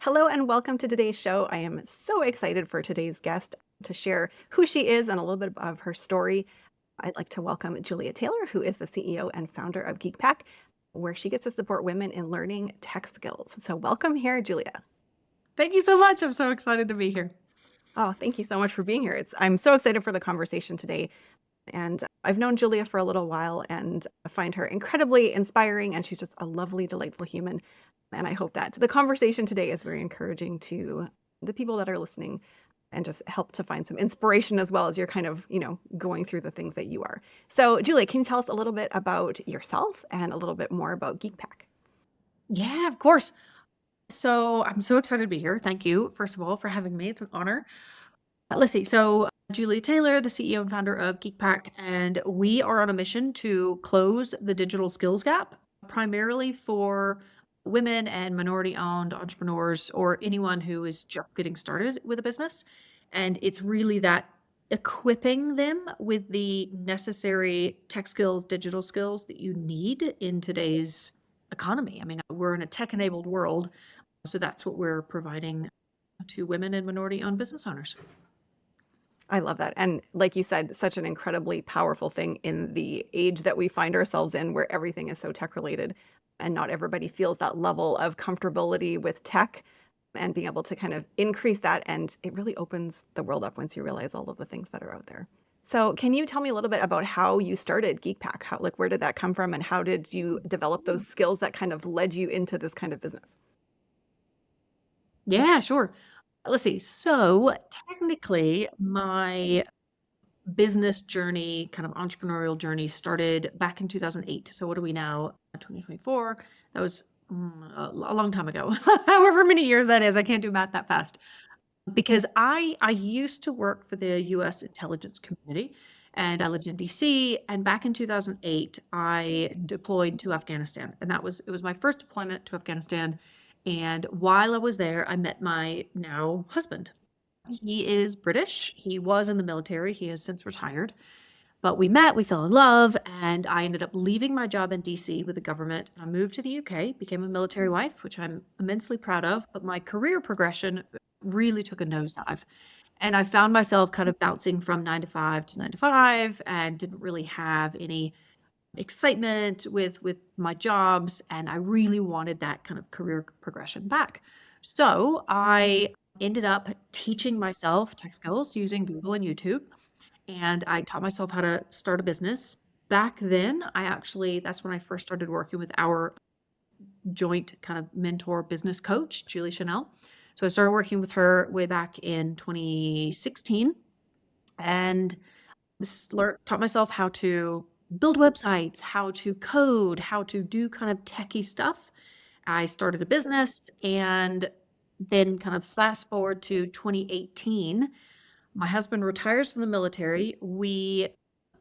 Hello and welcome to today's show. I am so excited for today's guest to share who she is and a little bit of her story. I'd like to welcome Julia Taylor, who is the CEO and founder of GeekPack, where she gets to support women in learning tech skills. So welcome here, Julia. Thank you so much. I'm so excited to be here. Oh, thank you so much for being here. I'm so excited for the conversation today. And I've known Julia for a little while and I find her incredibly inspiring, and she's just a lovely, delightful human. And I hope that the conversation today is very encouraging to the people that are listening and just help to find some inspiration as well as you're kind of, going through the things that you are. So, Julia, can you tell us a little bit about yourself and a little bit more about GeekPack? Yeah, of course. So I'm so excited to be here. Thank you, first of all, for having me. It's an honor. Let's see. Julia Taylor, the CEO and founder of GeekPack, and we are on a mission to close the digital skills gap, primarily for women and minority-owned entrepreneurs or anyone who is just getting started with a business. And it's really that equipping them with the necessary tech skills, digital skills that you need in today's economy. I mean, we're in a tech-enabled world, so that's what we're providing to women and minority-owned business owners. I love that. And like you said, such an incredibly powerful thing in the age that we find ourselves in, where everything is so tech related and not everybody feels that level of comfortability with tech and being able to kind of increase that. And it really opens the world up once you realize all of the things that are out there. So can you tell me a little bit about how you started GeekPack? How, like, where did that come from and how did you develop those skills that kind of led you into this kind of business? Yeah, sure. Let's see. So technically, my business journey, kind of entrepreneurial journey, started back in 2008. So what are we now? 2024. That was a long time ago. However many years that is, I can't do math that fast. Because I used to work for the U.S. intelligence community, and I lived in D.C. And back in 2008, I deployed to Afghanistan, and it was my first deployment to Afghanistan. And while I was there, I met my now husband. He is British. He was in the military. He has since retired. But we met, we fell in love, and I ended up leaving my job in DC with the government. I moved to the UK, became a military wife, which I'm immensely proud of. But my career progression really took a nosedive. And I found myself kind of bouncing from 9 to 5 to 9 to 5 and didn't really have any excitement with my jobs. And I really wanted that kind of career progression back. So I ended up teaching myself tech skills using Google and YouTube, and I taught myself how to start a business. Back then, that's when I first started working with our joint kind of mentor business coach, Julie Chanel. So I started working with her way back in 2016 and taught myself how to build websites, how to code, how to do kind of techie stuff. I started a business, and then kind of fast forward to 2018, my husband retires from the military. We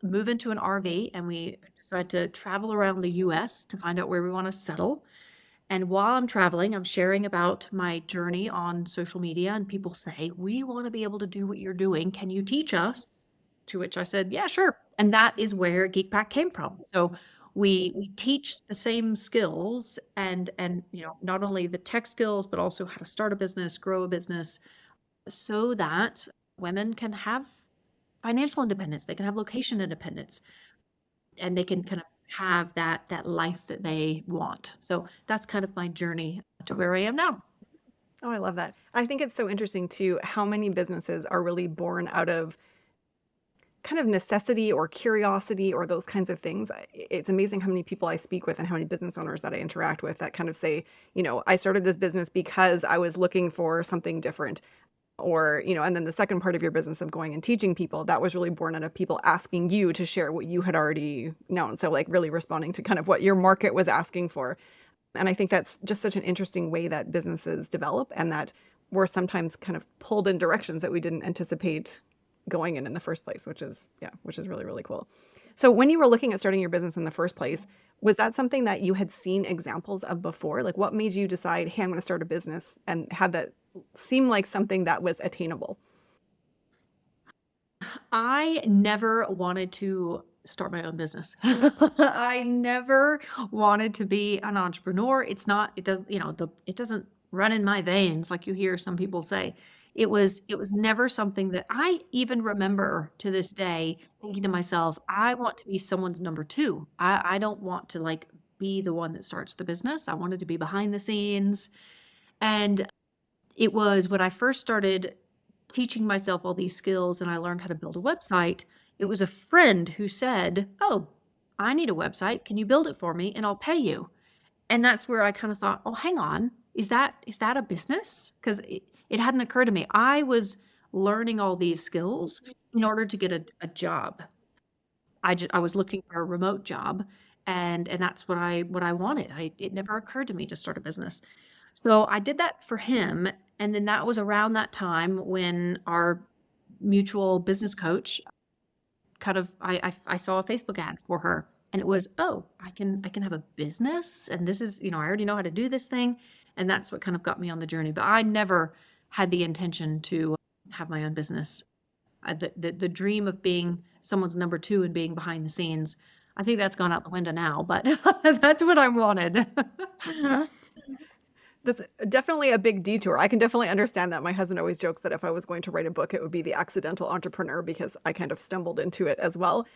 move into an RV and we decide to travel around the US to find out where we want to settle. And while I'm traveling, I'm sharing about my journey on social media, and people say, "We want to be able to do what you're doing. Can you teach us?" To which I said, "Yeah, sure." And that is where GeekPack came from. So we teach the same skills, and not only the tech skills, but also how to start a business, grow a business, so that women can have financial independence, they can have location independence, and they can kind of have that life that they want. So that's kind of my journey to where I am now. Oh, I love that. I think it's so interesting too how many businesses are really born out of kind of necessity or curiosity or those kinds of things. It's amazing how many people I speak with and how many business owners that I interact with that kind of say, I started this business because I was looking for something different. Or, and then the second part of your business of going and teaching people, that was really born out of people asking you to share what you had already known. So, like, really responding to kind of what your market was asking for. And I think that's just such an interesting way that businesses develop and that we're sometimes kind of pulled in directions that we didn't anticipate going in the first place, which is really, really cool. So when you were looking at starting your business in the first place, was that something that you had seen examples of before? Like what made you decide, hey, I'm going to start a business and have that seem like something that was attainable? I never wanted to start my own business. I never wanted to be an entrepreneur. It doesn't run in my veins, like you hear some people say. It was never something that I even remember to this day thinking to myself, I want to be someone's number two. I don't want to like be the one that starts the business. I wanted to be behind the scenes. And it was when I first started teaching myself all these skills and I learned how to build a website, it was a friend who said, "Oh, I need a website. Can you build it for me and I'll pay you?" And that's where I kind of thought, "Oh, hang on. Is that a business?" Because it hadn't occurred to me. I was learning all these skills in order to get a job. I was looking for a remote job, and that's what I wanted. It never occurred to me to start a business. So I did that for him, and then that was around that time when our mutual business coach kind of I saw a Facebook ad for her, and it was, "Oh, I can have a business, and this is, I already know how to do this thing." And that's what kind of got me on the journey. But I never had the intention to have my own business. The dream of being someone's number two and being behind the scenes, I think that's gone out the window now, but that's what I wanted. That's definitely a big detour. I can definitely understand that. My husband always jokes that if I was going to write a book, it would be The Accidental Entrepreneur because I kind of stumbled into it as well.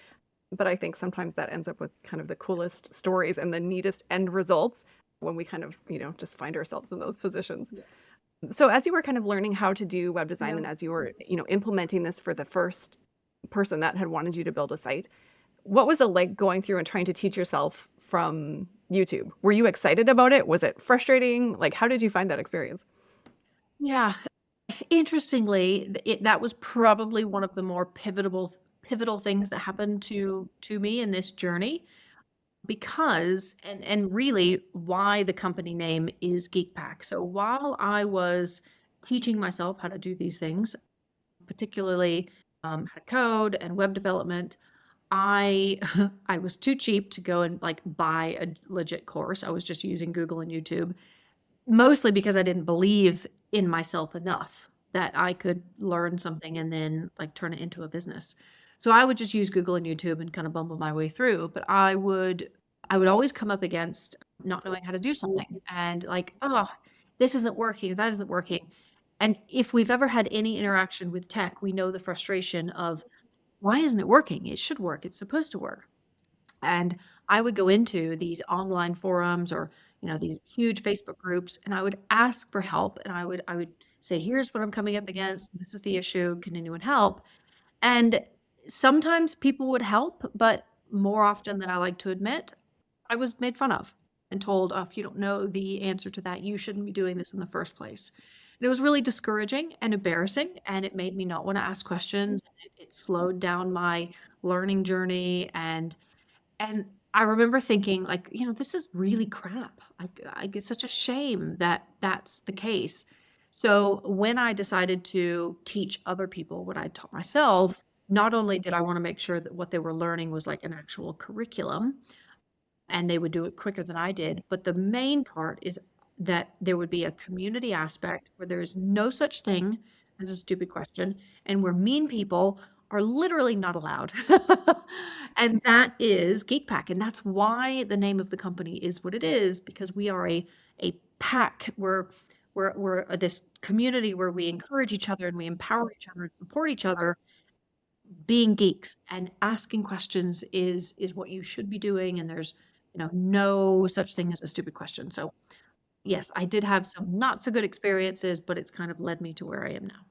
But I think sometimes that ends up with kind of the coolest stories and the neatest end results when we kind of, just find ourselves in those positions. Yeah. So as you were kind of learning how to do web design Yeah. and as you were, implementing this for the first person that had wanted you to build a site, what was it like going through and trying to teach yourself from YouTube? Were you excited about it? Was it frustrating? Like, how did you find that experience? Yeah. Interestingly, that was probably one of the more pivotal things that happened to me in this journey, because and really why the company name is GeekPack. So while I was teaching myself how to do these things, particularly how to code and web development, I I was too cheap to go and like buy a legit course. I was just using Google and YouTube, mostly because I didn't believe in myself enough that I could learn something and then like turn it into a business. So I would just use Google and YouTube and kind of bumble my way through, but I would always come up against not knowing how to do something and like, oh, this isn't working, that isn't working. And if we've ever had any interaction with tech, we know the frustration of, why isn't it working? It should work. It's supposed to work. And I would go into these online forums or, these huge Facebook groups, and I would ask for help. And I would say, here's what I'm coming up against. This is the issue. Can anyone help? And sometimes people would help, but more often than I like to admit, I was made fun of and told, oh, if you don't know the answer to that, you shouldn't be doing this in the first place. And it was really discouraging and embarrassing, and it made me not want to ask questions. It slowed down my learning journey, and I remember thinking, like, this is really crap. I it's such a shame that that's the case. So when I decided to teach other people what I taught myself, not only did I want to make sure that what they were learning was like an actual curriculum, and they would do it quicker than I did. But the main part is that there would be a community aspect where there is no such thing as a stupid question, and where mean people are literally not allowed. And that is GeekPack. And that's why the name of the company is what it is, because we are a pack. We're this community where we encourage each other and we empower each other and support each other, being geeks, and asking questions is what you should be doing, and there's no such thing as a stupid question. So yes, I did have some not so good experiences, but it's kind of led me to where I am now.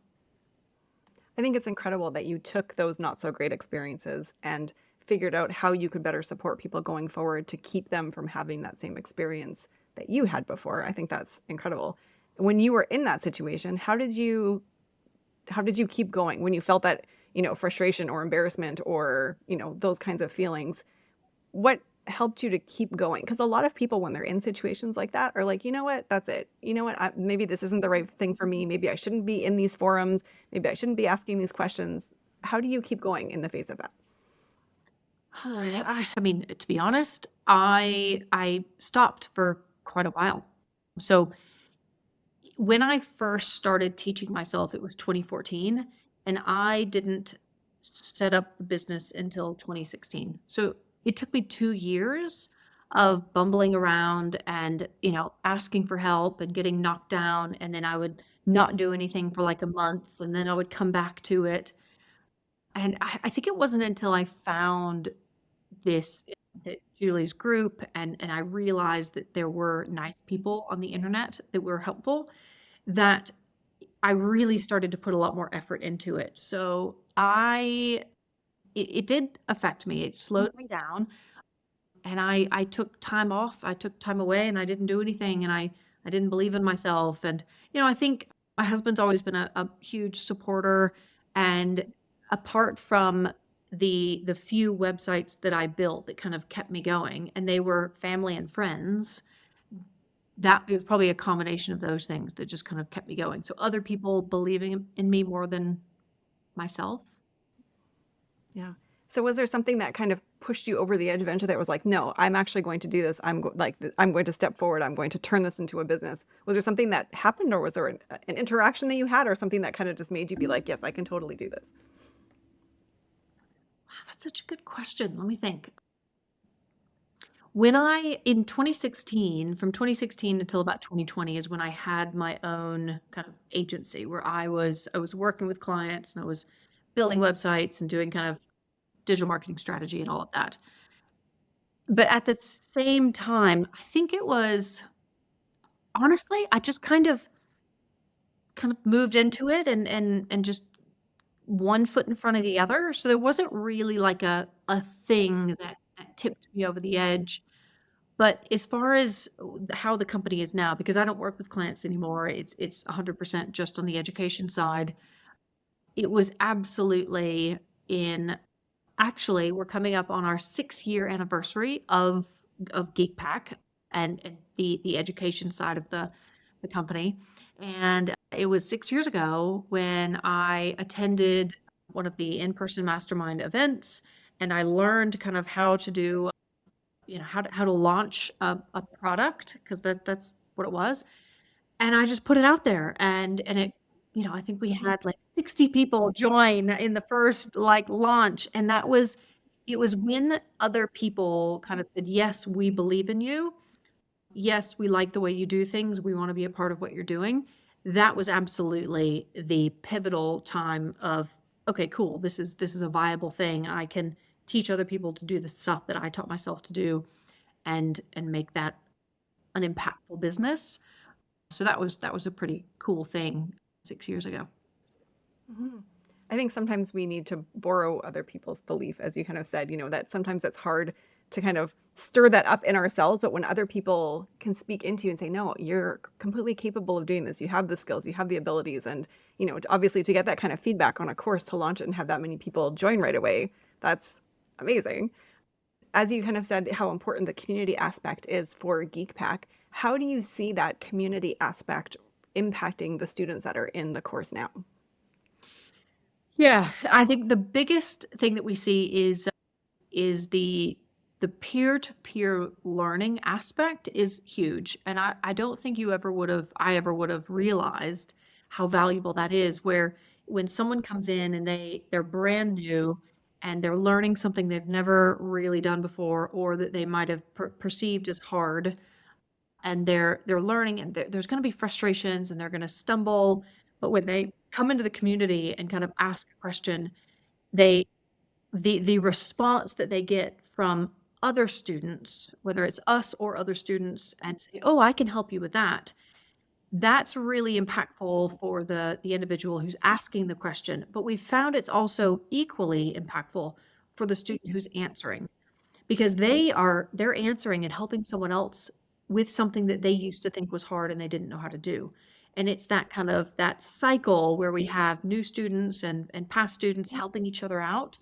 I think it's incredible that you took those not so great experiences and figured out how you could better support people going forward to keep them from having that same experience that you had before. I think that's incredible. When you were in that situation, how did you keep going when you felt that, frustration or embarrassment or, those kinds of feelings? What helped you to keep going? Because a lot of people, when they're in situations like that, are like, you know what, that's it. You know what, maybe this isn't the right thing for me. Maybe I shouldn't be in these forums. Maybe I shouldn't be asking these questions. How do you keep going in the face of that? I mean, to be honest, I stopped for quite a while. So when I first started teaching myself, it was 2014, and I didn't set up the business until 2016. So it took me 2 years. of bumbling around and, asking for help and getting knocked down. And then I would not do anything for like a month and then I would come back to it. And I think it wasn't until I found this that Julie's group and I realized that there were nice people on the internet that were helpful that I really started to put a lot more effort into it. So it did affect me. It slowed me down and I took time off. I took time away and I didn't do anything and I didn't believe in myself. And, I think my husband's always been a huge supporter. And apart from the few websites that I built that kind of kept me going, and they were family and friends, that it was probably a combination of those things that just kind of kept me going. So other people believing in me more than myself. Yeah. So was there something that kind of pushed you over the edge eventually that was like, no, I'm actually going to do this. I'm going to step forward. I'm going to turn this into a business. Was there something that happened or was there an interaction that you had or something that kind of just made you be like, yes, I can totally do this? Wow, that's such a good question. Let me think. When I in 2016, from 2016 until about 2020 is when I had my own kind of agency where I was working with clients and I was building websites and doing kind of digital marketing strategy and all of that. But at the same time, I think it was honestly, I just kind of moved into it and just one foot in front of the other. So there wasn't really like a thing that tipped me over the edge. But as far as how the company is now, because I don't work with clients anymore, it's 100% just on the education side. It was absolutely in actually, we're coming up on our 6-year anniversary of GeekPack and the education side of the company. And it was 6 years ago when I attended one of the in-person mastermind events and I learned kind of how to do how to launch a product because that's what it was. And I just put it out there and it, I think we had like 60 people join in the first like launch. And it was when other people kind of said, yes, we believe in you. Yes, we like the way you do things. We want to be a part of what you're doing. That was absolutely the pivotal time of, okay, cool. This is a viable thing. I can teach other people to do the stuff that I taught myself to do and make that an impactful business. So that was a pretty cool thing 6 years ago. Mhm. I think sometimes we need to borrow other people's belief, as you kind of said, that sometimes it's hard to kind of stir that up in ourselves. But when other people can speak into you and say, no, you're completely capable of doing this, you have the skills, you have the abilities. And, obviously to get that kind of feedback on a course to launch it and have that many people join right away, that's amazing. As you kind of said, how important the community aspect is for GeekPack, how do you see that community aspect impacting the students that are in the course now? Yeah, I think the biggest thing that we see is the peer-to-peer learning aspect is huge. And I don't think I ever would have realized how valuable that is, where when someone comes in and they're brand new and they're learning something they've never really done before or that they might have perceived as hard and they're learning and there's going to be frustrations and they're going to stumble, but when they come into the community and kind of ask a question, they the response that they get from other students, whether it's us or other students, and say, "Oh, I can help you with that." That's really impactful for the individual who's asking the question. But we found it's also equally impactful for the student who's answering because they're answering and helping someone else with something that they used to think was hard and they didn't know how to do. And it's that kind of that cycle where we have new students and past students helping each other out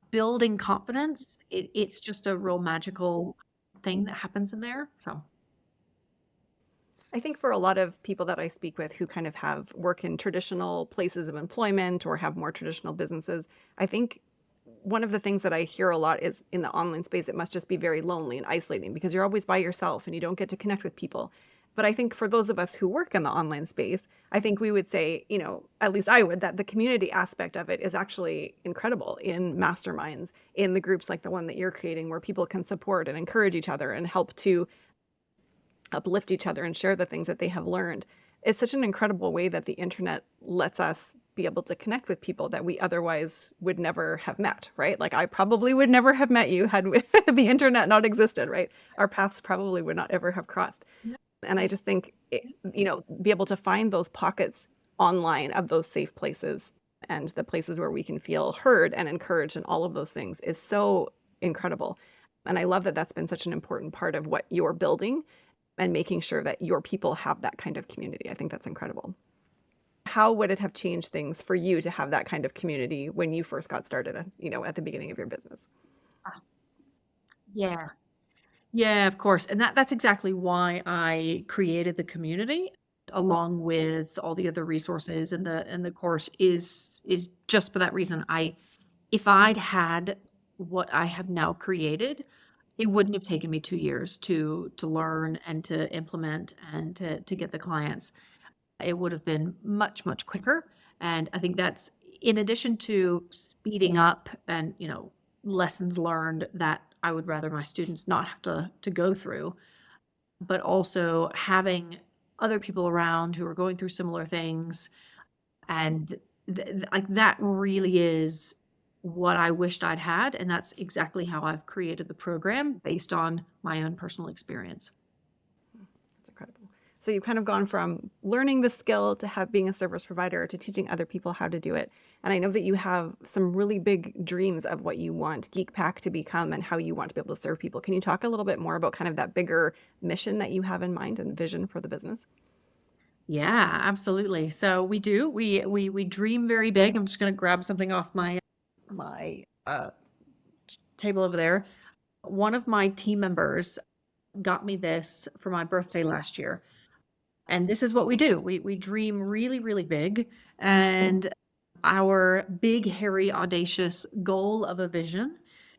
building confidence, it's just a real magical thing that happens in there. So, I think for a lot of people that I speak with who kind of have work in traditional places of employment or have more traditional businesses, I think one of the things that I hear a lot is in the online space, it must just be very lonely and isolating because you're always by yourself and you don't get to connect with people. But I think for those of us who work in the online space, I think we would say, at least I would, that the community aspect of it is actually incredible in masterminds, in the groups like the one that you're creating, where people can support and encourage each other and help to uplift each other and share the things that they have learned. It's such an incredible way that the internet lets us be able to connect with people that we otherwise would never have met, right? Like I probably would never have met you had the internet not existed, right? Our paths probably would not ever have crossed. Yeah. And I just think, be able to find those pockets online of those safe places and the places where we can feel heard and encouraged and all of those things is so incredible. And I love that that's been such an important part of what you're building and making sure that your people have that kind of community. I think that's incredible. How would it have changed things for you to have that kind of community when you first got started, at the beginning of your business? Ah, yeah. Yeah, of course. And that's exactly why I created the community along with all the other resources and the course is just for that reason. If I'd had what I have now created, it wouldn't have taken me 2 years to learn and to implement and to get the clients. It would have been much, much quicker. And I think that's in addition to speeding up and, lessons learned that I would rather my students not have to go through, but also having other people around who are going through similar things. And like that really is what I wished I'd had. And that's exactly how I've created the program based on my own personal experience. That's incredible. So you've kind of gone from learning the skill to being a service provider to teaching other people how to do it. And I know that you have some really big dreams of what you want GeekPack to become and how you want to be able to serve people. Can you talk a little bit more about kind of that bigger mission that you have in mind and vision for the business? Yeah, absolutely. So we do. We dream very big. I'm just going to grab something off my table over there. One of my team members got me this for my birthday last year. And this is what we do. We dream really, really big. And our big, hairy, audacious goal of a vision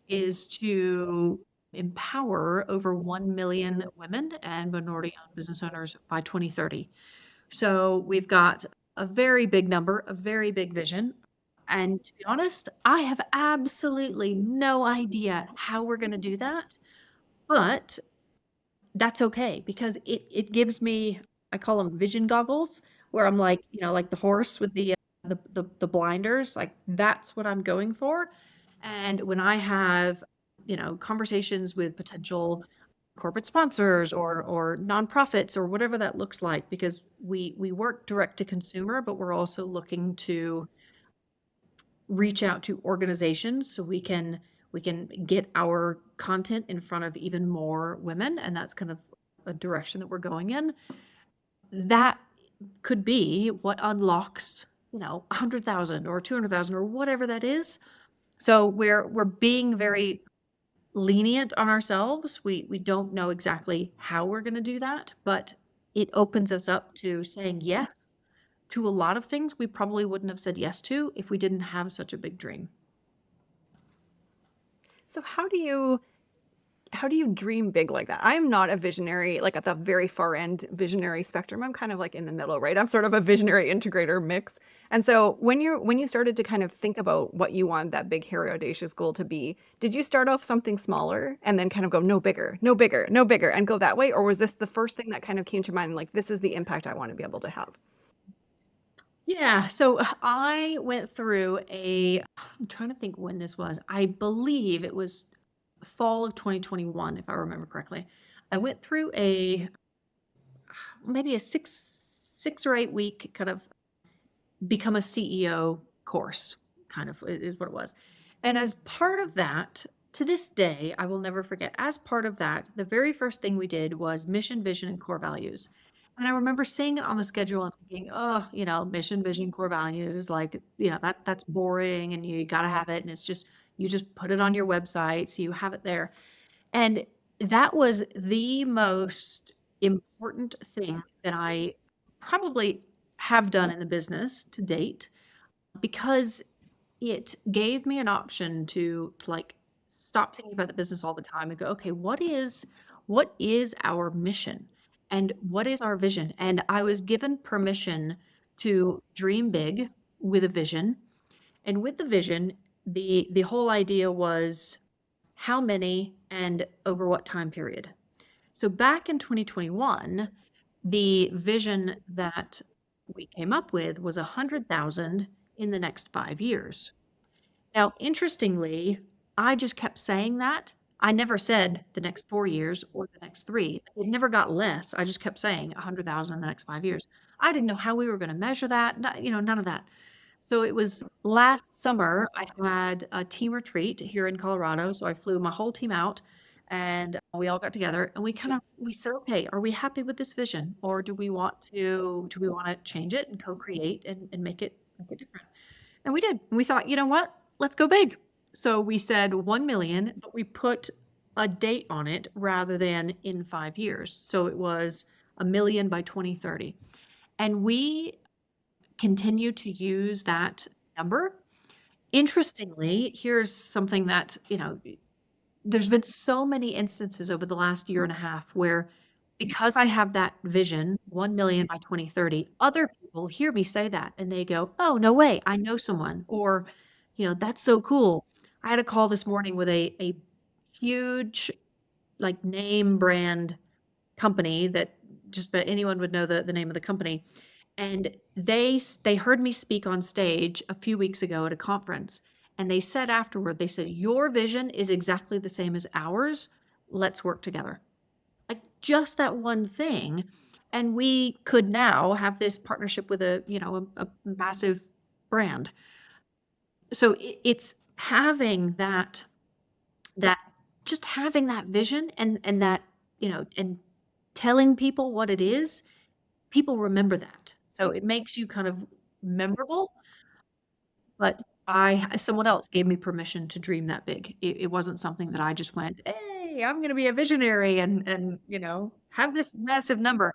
is to empower over 1 million women and minority-owned business owners by 2030. So we've got a very big number, a very big vision. And to be honest, I have absolutely no idea how we're going to do that. But that's okay because it gives me, I call them vision goggles, where I'm like, like the horse with the blinders, like that's what I'm going for. And when I have, conversations with potential corporate sponsors or nonprofits or whatever that looks like, because we work direct to consumer, but we're also looking to reach out to organizations so we can get our content in front of even more women, and that's kind of a direction that we're going in. That could be what unlocks 100,000 or 200,000 or whatever that is. So we're being very lenient on ourselves. We don't know exactly how we're going to do that, but it opens us up to saying yes to a lot of things we probably wouldn't have said yes to if we didn't have such a big dream. So how do you dream big like that? I'm not a visionary, like at the very far end visionary spectrum. I'm kind of like in the middle, right? I'm sort of a visionary integrator mix. And so when you started to kind of think about what you want that big, hairy, audacious goal to be, did you start off something smaller and then kind of go no bigger, no bigger, no bigger, and go that way? Or was this the first thing that kind of came to mind, like this is the impact I want to be able to have? Yeah, so I went through I'm trying to think when this was. I believe it was fall of 2021, if I remember correctly. I went through maybe a 6 or 8 week kind of become a CEO course, kind of is what it was. And as part of that, to this day, I will never forget, as part of that, the very first thing we did was mission, vision, and core values. And I remember seeing it on the schedule and thinking, oh, mission, vision, core values, like, that's boring and you got to have it. And it's just, you just put it on your website. So you have it there. And that was the most important thing that I probably have done in the business to date because it gave me an option to like stop thinking about the business all the time and go, okay, what is our mission? And what is our vision? And I was given permission to dream big with a vision. And with the vision, the whole idea was how many and over what time period. So back in 2021, the vision that we came up with was 100,000 in the next 5 years. Now, interestingly, I just kept saying that. I never said the next 4 years or the next three. It never got less. I just kept saying 100,000 in the next 5 years. I didn't know how we were going to measure that, none of that. So it was last summer, I had a team retreat here in Colorado. So I flew my whole team out and we all got together and we said, okay, are we happy with this vision? Or do we want to change it and co-create and make it different? And we did. We thought, you know what? Let's go big. So we said 1 million, but we put a date on it rather than in 5 years. So it was a million by 2030. And we continue to use that number. Interestingly, here's something that, there's been so many instances over the last year and a half where because I have that vision, 1 million by 2030, other people hear me say that and they go, "Oh, no way, I know someone," or, "That's so cool." I had a call this morning with a huge, like, name brand company that just about anyone would know the name of the company. And they heard me speak on stage a few weeks ago at a conference, and they said afterward, they said, "Your vision is exactly the same as ours. Let's work together." Like just that one thing, and we could now have this partnership with a massive brand. So it's having that just having that vision and that, and telling people what it is, people remember that. So it makes you kind of memorable. But someone else gave me permission to dream that big. It wasn't something that I just went, "Hey, I'm going to be a visionary and have this massive number."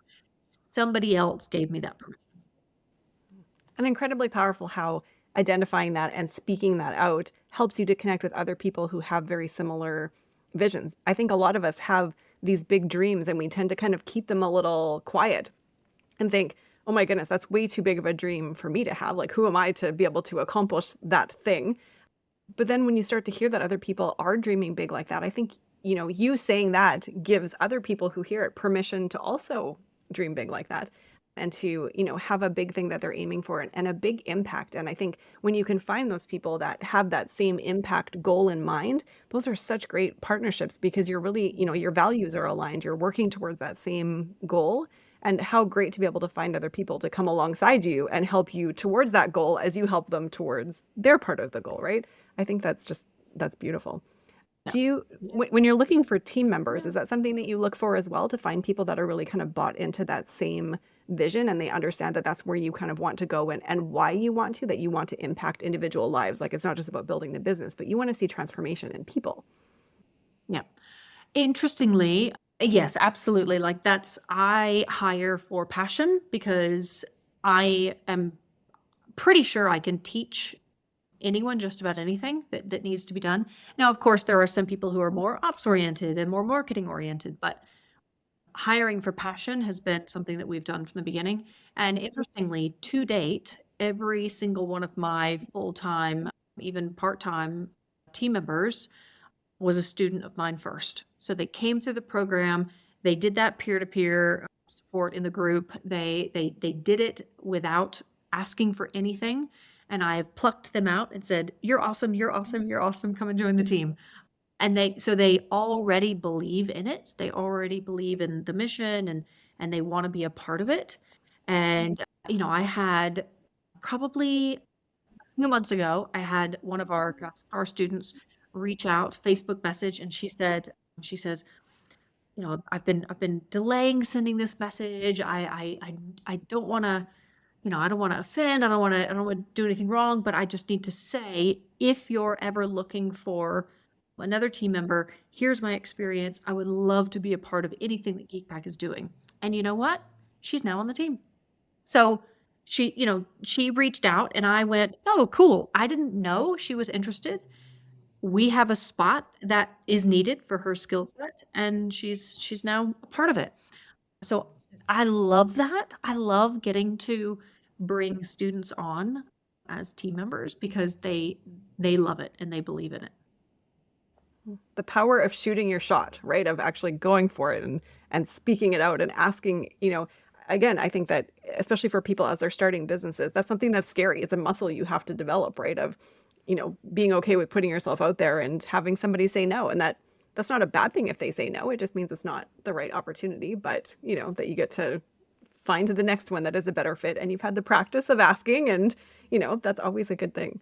Somebody else gave me that permission. And incredibly powerful how identifying that and speaking that out helps you to connect with other people who have very similar visions. I think a lot of us have these big dreams and we tend to kind of keep them a little quiet and think, oh my goodness, that's way too big of a dream for me to have. Like, who am I to be able to accomplish that thing? But then when you start to hear that other people are dreaming big like that, I think, you saying that gives other people who hear it permission to also dream big like that and to, have a big thing that they're aiming for and a big impact. And I think when you can find those people that have that same impact goal in mind, those are such great partnerships because you're really, your values are aligned. You're working towards that same goal. And how great to be able to find other people to come alongside you and help you towards that goal as you help them towards their part of the goal, right? I think that's beautiful. Yeah. Do you, when you're looking for team members, is that something that you look for as well to find people that are really kind of bought into that same vision and they understand that that's where you kind of want to go and why you want to, that you want to impact individual lives? Like it's not just about building the business, but you want to see transformation in people. Yeah. Interestingly, yes, absolutely. Like I hire for passion because I am pretty sure I can teach anyone just about anything that needs to be done. Now, of course, there are some people who are more ops oriented and more marketing oriented, but hiring for passion has been something that we've done from the beginning. And interestingly, to date, every single one of my full-time, even part-time team members was a student of mine first. So they came through the program, they did that peer-to-peer support in the group. They did it without asking for anything. And I've plucked them out and said, "You're awesome, you're awesome, you're awesome. Come and join the team." And they already believe in it. They already believe in the mission and they want to be a part of it. And I had probably a few months ago, I had one of our star students reach out, Facebook message, and she says, I've been delaying sending this message. I don't want to, I don't want to offend. I don't want to do anything wrong, but I just need to say, if you're ever looking for another team member, here's my experience. I would love to be a part of anything that GeekPack is doing. And you know what? She's now on the team. So she reached out and I went, "Oh, cool. I didn't know she was interested. We have a spot that is needed for her skill set and she's now a part of it." So I love that. I love getting to bring students on as team members because they love it and they believe in it. The power of shooting your shot, right? Of actually going for it and speaking it out and asking, again, I think that especially for people as they're starting businesses, that's something that's scary. It's a muscle you have to develop, right? Of, being okay with putting yourself out there and having somebody say no. And that's not a bad thing if they say no. It just means it's not the right opportunity, but that you get to find the next one that is a better fit and you've had the practice of asking and, that's always a good thing.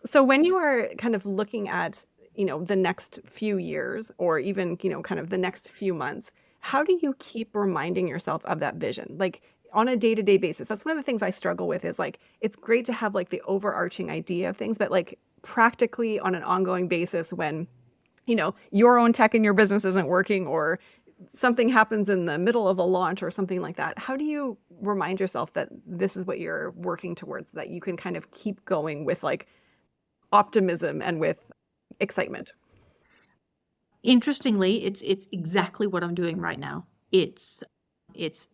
So when you are kind of looking at, the next few years or even, kind of the next few months, how do you keep reminding yourself of that vision? Like on a day-to-day basis. That's one of the things I struggle with is like it's great to have like the overarching idea of things, but like practically on an ongoing basis when, your own tech in your business isn't working or something happens in the middle of a launch or something like that. How do you remind yourself that this is what you're working towards, that you can kind of keep going with like optimism and with excitement? Interestingly, it's exactly what I'm doing right now. It's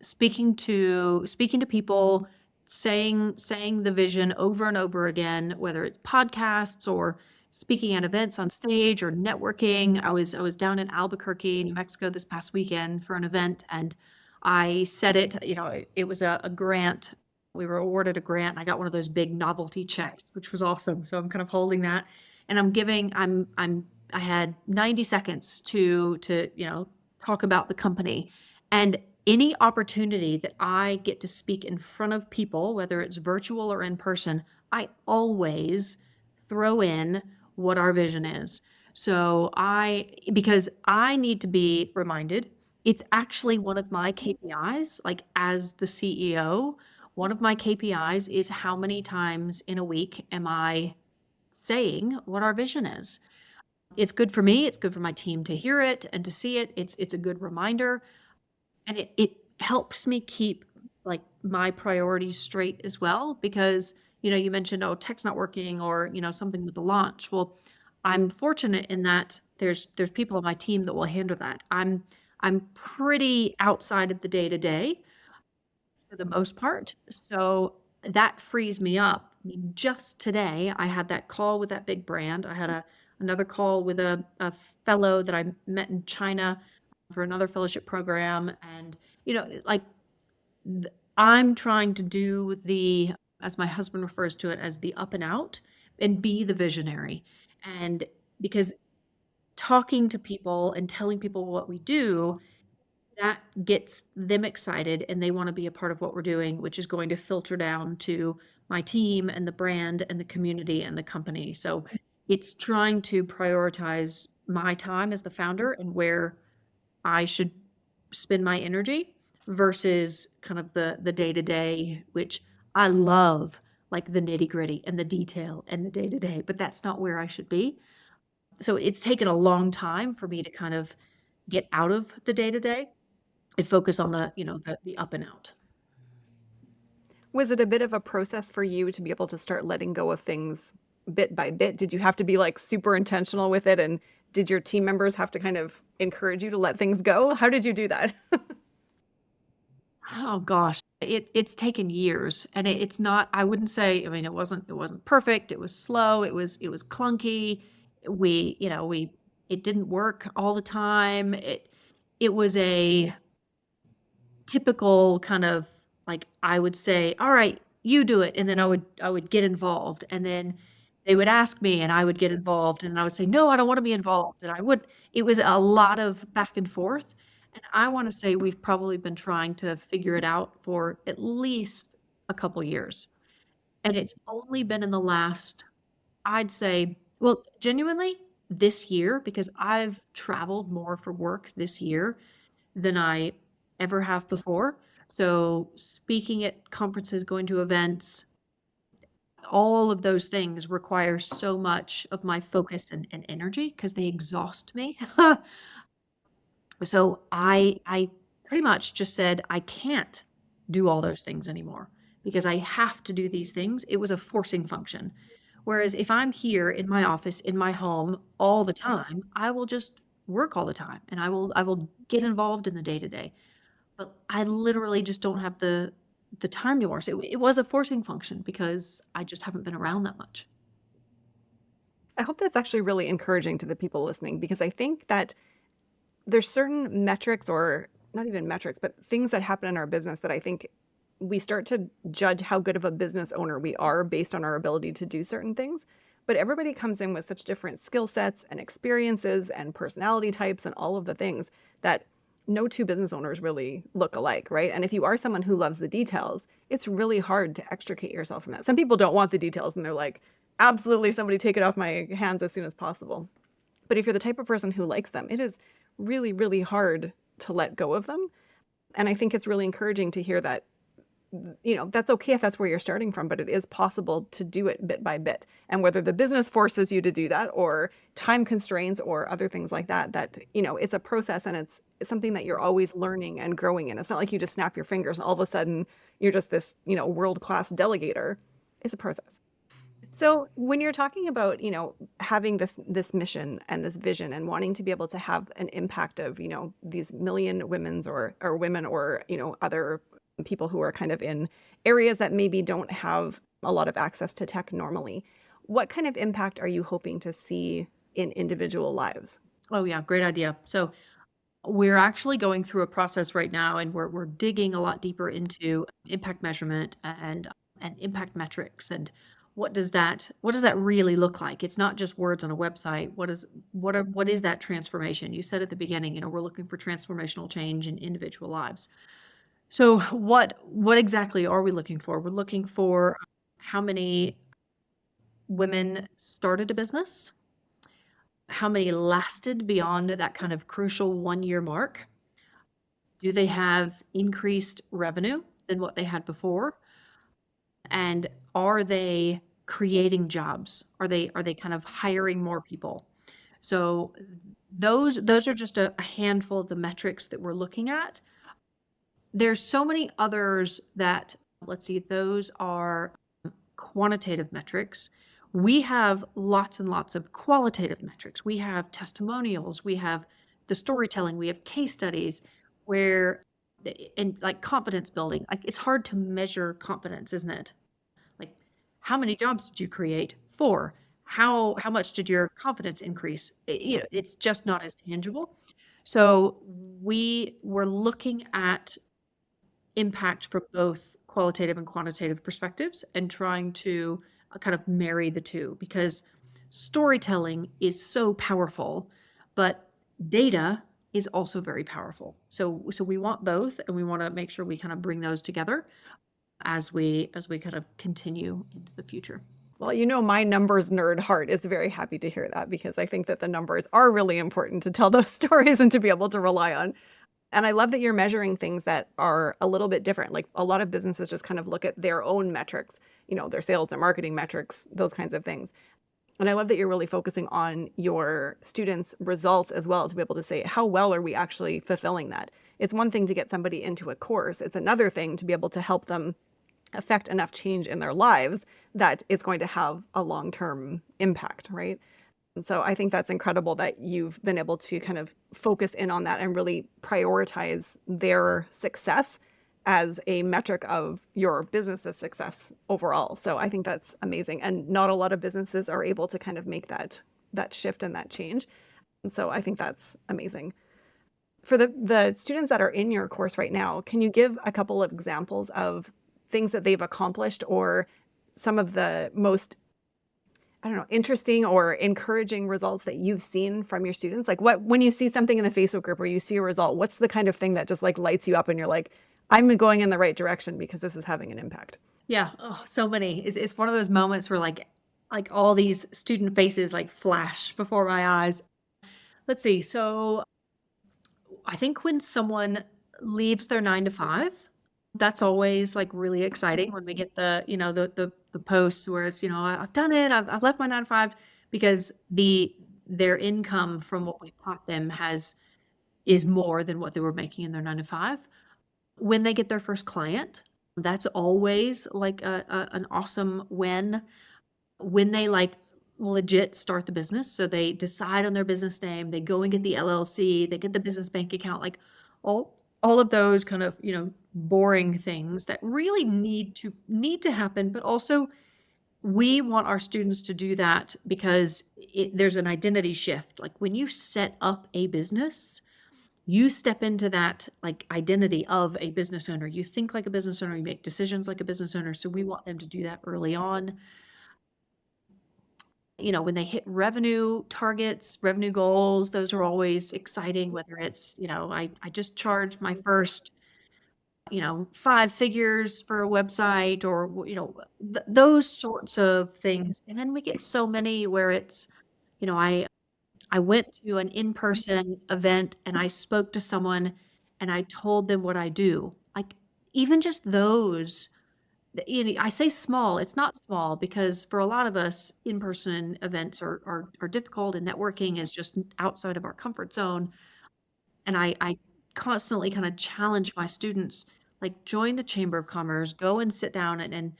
speaking to people, saying the vision over and over again, whether it's podcasts or speaking at events on stage or networking. I was down in Albuquerque, New Mexico this past weekend for an event, and I said it, it was a grant. We were awarded a grant, and I got one of those big novelty checks, which was awesome. So I'm kind of holding that, and I had 90 seconds to talk about the company. And any opportunity that I get to speak in front of people, whether it's virtual or in person, I always throw in what our vision is. Because I need to be reminded, it's actually one of my KPIs, like as the CEO, one of my KPIs is how many times in a week am I saying what our vision is. It's good for me, it's good for my team to hear it and to see it. It's a good reminder, and it helps me keep, like, my priorities straight as well because, you mentioned, "Oh, tech's not working," or, something with the launch. Well, I'm fortunate in that there's people on my team that will handle that. I'm pretty outside of the day-to-day for the most part. So that frees me up. I mean, just today, I had that call with that big brand. I had another call with a fellow that I met in China for another fellowship program. And, like, I'm trying to do as my husband refers to it, as the up and out and be the visionary. And because talking to people and telling people what we do, that gets them excited and they want to be a part of what we're doing, which is going to filter down to my team and the brand and the community and the company. So it's trying to prioritize my time as the founder and where I should spend my energy versus kind of the day-to-day, which I love, like the nitty-gritty and the detail and the day-to-day, but that's not where I should be. So it's taken a long time for me to kind of get out of the day-to-day and focus on the up and out. Was it a bit of a process for you to be able to start letting go of things bit by bit? Did you have to be like super intentional with it? And did your team members have to kind of encourage you to let things go? How did you do that? Oh gosh, it's taken years, and it's not. I wouldn't say. I mean, it wasn't perfect. It was slow. It was clunky. It didn't work all the time. It was a typical kind of, like, I would say, "All right, you do it," and then I would get involved, and then they would ask me, and I would get involved, and I would say, "No, I don't want to be involved," and I would. It was a lot of back and forth, and I want to say we've probably been trying to figure it out for at least a couple years, and it's only been in the last, I'd say, well, genuinely this year, because I've traveled more for work this year than I ever have before. So speaking at conferences, going to events, all of those things require so much of my focus and energy because they exhaust me. So I pretty much just said I can't do all those things anymore because I have to do these things. It was a forcing function. Whereas if I'm here in my office, in my home all the time, I will just work all the time and I will get involved in the day to day. but I literally just don't have the time anymore. So it was a forcing function because I just haven't been around that much. I hope that's actually really encouraging to the people listening because I think that there's certain metrics or not even metrics, but things that happen in our business that I think we start to judge how good of a business owner we are based on our ability to do certain things. But everybody comes in with such different skill sets and experiences and personality types and all of the things that no two business owners really look alike, right? And if you are someone who loves the details, it's really hard to extricate yourself from that. Some people don't want the details and they're like, absolutely, somebody take it off my hands as soon as possible. But if you're the type of person who likes them, it is really, really hard to let go of them. And I think it's really encouraging to hear that, that's okay if that's where you're starting from, but it is possible to do it bit by bit. And whether the business forces you to do that or time constraints or other things like that, it's a process and it's something that you're always learning and growing in. It's not like you just snap your fingers and all of a sudden you're just this, world-class delegator. It's a process. So when you're talking about, having this mission and this vision and wanting to be able to have an impact of, these million women's or women or, other people who are kind of in areas that maybe don't have a lot of access to tech normally, what kind of impact are you hoping to see in individual lives? Oh yeah, great idea. So we're actually going through a process right now, and we're digging a lot deeper into impact measurement and impact metrics and what does that really look like? It's not just words on a website. What is that transformation? You said at the beginning, we're looking for transformational change in individual lives. So what exactly are we looking for? We're looking for how many women started a business, how many lasted beyond that kind of crucial 1 year mark. Do they have increased revenue than what they had before? And are they creating jobs? Are they kind of hiring more people? So those are just a handful of the metrics that we're looking at. There's so many others that, let's see, those are quantitative metrics. We have lots and lots of qualitative metrics. We have testimonials, we have the storytelling, we have case studies where, and like confidence building, like it's hard to measure confidence, isn't it? Like, how many jobs did you create? 4. How much did your confidence increase? It's just not as tangible. So we were looking at impact from both qualitative and quantitative perspectives and trying to kind of marry the two because storytelling is so powerful, but data is also very powerful. So we want both, and we want to make sure we kind of bring those together as we kind of continue into the future. Well, my numbers nerd heart is very happy to hear that because I think that the numbers are really important to tell those stories and to be able to rely on. And I love that you're measuring things that are a little bit different. Like a lot of businesses just kind of look at their own metrics, their sales, their marketing metrics, those kinds of things. And I love that you're really focusing on your students' results as well to be able to say, how well are we actually fulfilling that? It's one thing to get somebody into a course. It's another thing to be able to help them affect enough change in their lives that it's going to have a long-term impact, right? And so I think that's incredible that you've been able to kind of focus in on that and really prioritize their success as a metric of your business's success overall. So I think that's amazing. And not a lot of businesses are able to kind of make that shift and that change. And so I think that's amazing. For the students that are in your course right now, can you give a couple of examples of things that they've accomplished or some of the most, I don't know, interesting or encouraging results that you've seen from your students? Like when you see something in the Facebook group or you see a result, what's the kind of thing that just like lights you up and you're like, I'm going in the right direction because this is having an impact? Yeah, oh, so many. It's one of those moments where like all these student faces like flash before my eyes. Let's see. So I think when someone leaves their 9 to 5, that's always like really exciting when we get the posts where it's, I've done it, I've left my 9 to 5 because their income from what we've taught them is more than what they were making in their 9 to 5. When they get their first client, that's always like an awesome win. When they like legit start the business, so they decide on their business name, they go and get the LLC, they get the business bank account, like all of those kind of, boring things that really need to happen, but also we want our students to do that because there's an identity shift. Like when you set up a business, you step into that like identity of a business owner. You think like a business owner, you make decisions like a business owner. So we want them to do that early on. When they hit revenue targets, revenue goals, those are always exciting, whether it's, I just charged my first, 5 figures for a website or, those sorts of things. And then we get so many where it's, I went to an in-person event and I spoke to someone and I told them what I do. Like even just those, I say small, it's not small because for a lot of us, in-person events are difficult and networking is just outside of our comfort zone. And I constantly kind of challenge my students, like join the Chamber of Commerce, go and sit down and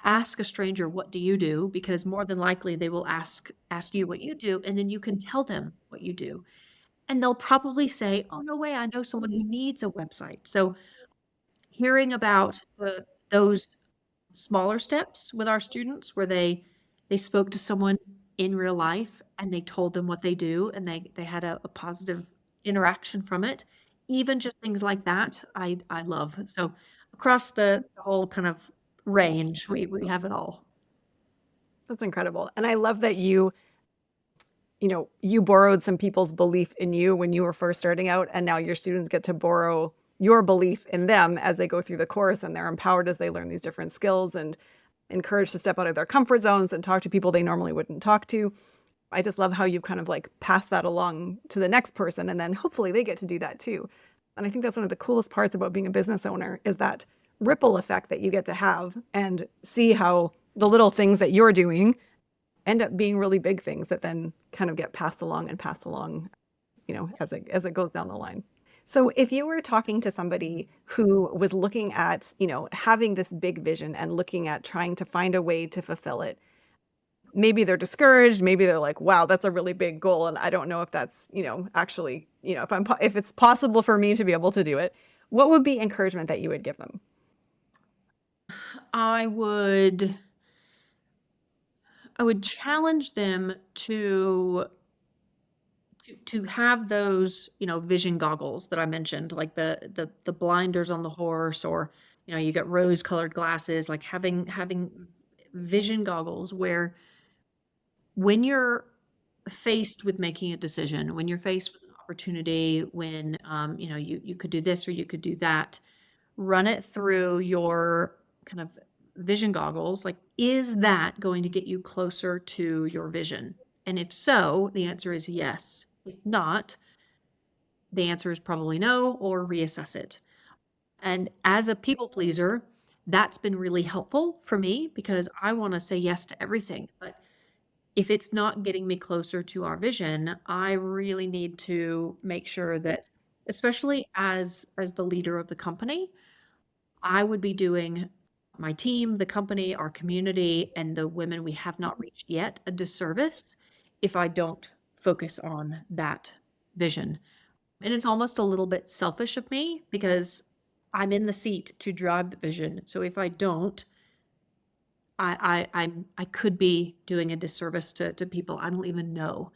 ask a stranger, what do you do? Because more than likely they will ask you what you do, and then you can tell them what you do. And they'll probably say, oh, no way, I know someone who needs a website. So hearing about those smaller steps with our students where they spoke to someone in real life and they told them what they do and they had a positive interaction from it. Even just things like that, I love. So across the whole kind of range, we have it all. That's incredible. And I love that you borrowed some people's belief in you when you were first starting out, and now your students get to borrow your belief in them as they go through the course, and they're empowered as they learn these different skills and encouraged to step out of their comfort zones and talk to people they normally wouldn't talk to. I just love how you kind of like pass that along to the next person, and then hopefully they get to do that too. And I think that's one of the coolest parts about being a business owner is that ripple effect that you get to have and see how the little things that you're doing end up being really big things that then kind of get passed along, as it goes down the line. So if you were talking to somebody who was looking at, having this big vision and looking at trying to find a way to fulfill it, maybe they're discouraged, maybe they're like, wow, that's a really big goal and I don't know if that's, actually, if it's possible for me to be able to do it. What would be encouragement that you would give them? I would I would challenge them to have those, vision goggles that I mentioned, like the blinders on the horse, or you get rose-colored glasses, like having vision goggles where when you're faced with making a decision, when you're faced with an opportunity, when you could do this or you could do that, run it through your kind of vision goggles. Like, is that going to get you closer to your vision? And if so, the answer is yes. If not, the answer is probably no, or reassess it. And as a people pleaser, that's been really helpful for me because I want to say yes to everything. But if it's not getting me closer to our vision, I really need to make sure that, especially as the leader of the company, I would be doing my team, the company, our community, and the women we have not reached yet a disservice if I don't focus on that vision. And it's almost a little bit selfish of me because I'm in the seat to drive the vision. So if I don't, I could be doing a disservice to people I don't even know.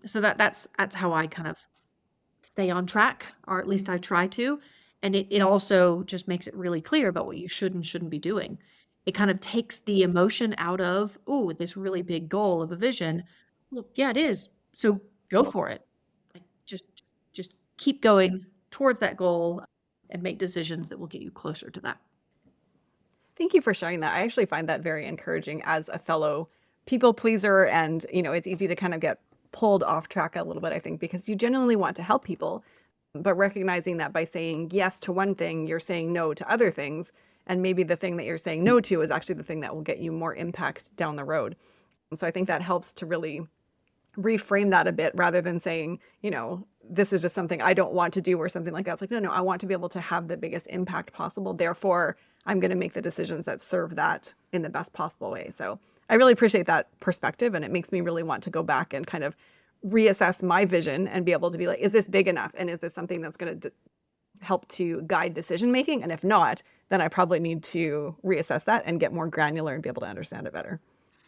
So that's how I kind of stay on track, or at least I try to. And it also just makes it really clear about what you should and shouldn't be doing. It kind of takes the emotion out of, oh, this really big goal of a vision. Well, yeah, it is. So go for it. Like just keep going towards that goal and make decisions that will get you closer to that. Thank you for sharing that. I actually find that very encouraging as a fellow people pleaser. And, it's easy to kind of get pulled off track a little bit, I think, because you genuinely want to help people, but recognizing that by saying yes to one thing, you're saying no to other things. And maybe the thing that you're saying no to is actually the thing that will get you more impact down the road. So I think that helps to really reframe that a bit rather than saying, this is just something I don't want to do or something like that. It's like, no, no, I want to be able to have the biggest impact possible. Therefore, I'm going to make the decisions that serve that in the best possible way. So I really appreciate that perspective. And it makes me really want to go back and kind of reassess my vision and be able to be like, is this big enough? And is this something that's going to help to guide decision making? And if not, then I probably need to reassess that and get more granular and be able to understand it better.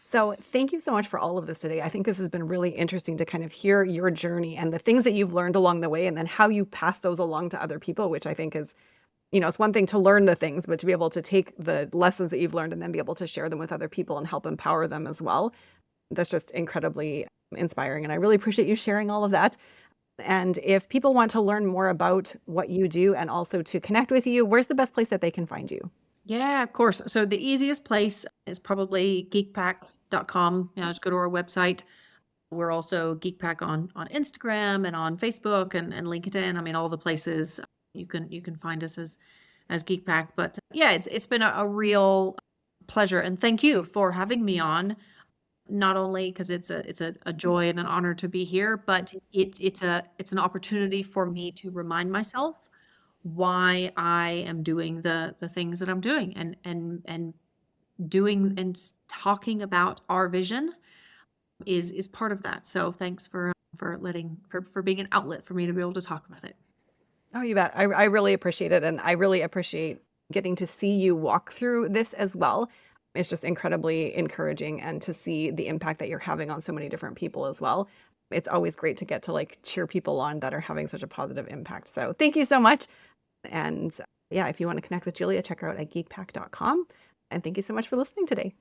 So thank you so much for all of this today. I think this has been really interesting to kind of hear your journey and the things that you've learned along the way, and then how you pass those along to other people, which I think is, it's one thing to learn the things, but to be able to take the lessons that you've learned and then be able to share them with other people and help empower them as well. That's just incredibly inspiring. And I really appreciate you sharing all of that. And if people want to learn more about what you do and also to connect with you, where's the best place that they can find you? Yeah, of course. So the easiest place is probably geekpack.com. Just go to our website. We're also GeekPack on Instagram and on Facebook and LinkedIn. I mean, all the places you can find us as GeekPack. But yeah, it's been a real pleasure, and thank you for having me on. Not only because it's a joy and an honor to be here, but it's an opportunity for me to remind myself why I am doing the things that I'm doing, and doing and talking about our vision is part of that. So thanks for being an outlet for me to be able to talk about it. Oh, you bet. I really appreciate it. And I really appreciate getting to see you walk through this as well. It's just incredibly encouraging and to see the impact that you're having on so many different people as well. It's always great to get to like cheer people on that are having such a positive impact. So thank you so much. And yeah, if you want to connect with Julia, check her out at geekpack.com. And thank you so much for listening today.